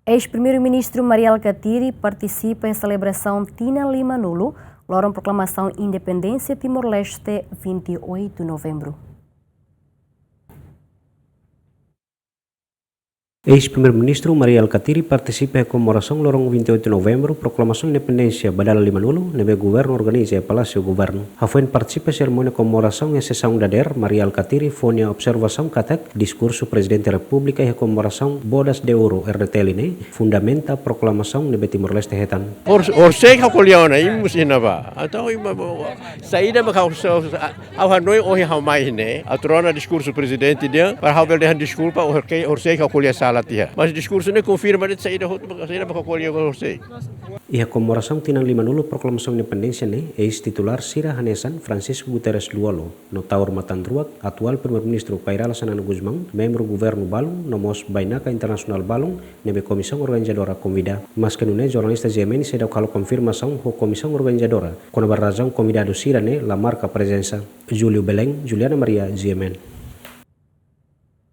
Eis Primeiru-Ministru Mari Alkatiri participa em celebração tinan loron Proklamasaun Independência Timor-Leste 28 de novembro. Eis Primeiru-Ministru Mari Alkatiri participa em comemoração loron 28 de novembro, Proklamasaun Independência Badala Limanulu, nebe governo organiza e Palácio Governo. Hafen participa cerimônia comemoração em sessão dader, Mari Alkatiri fonia observação katak, discurso Presidente República e comemoração bodas de ouro RTL fundamenta Proklamasaun nebe Timor-Leste hetan. Orsek hakuliona imus inaba. Atau saída makau au hanoi ohi hamai ne. Atrona discurso Presidente dia para havel dehan desculpa orsek hakulia sala. Mas o discurso não confirma que saída para colher o Orsek. E a comemoração tinan Proklamasaun Independência ex titular Sira Hanesan Francisco Guterres Luolo, no Taur Matandruak, atual Primeiro-Ministro Pairala Sanano Guzmão, membro governo Balong, nomos Bainaka Internacional Balong, nebe Comissão Organizadora convida. Mas que não é jornalista GMN se deu calo confirmação com Comissão Organizadora, com a razão convidado Sira la marca presença. Júlio Belém, Juliana Maria, GMN.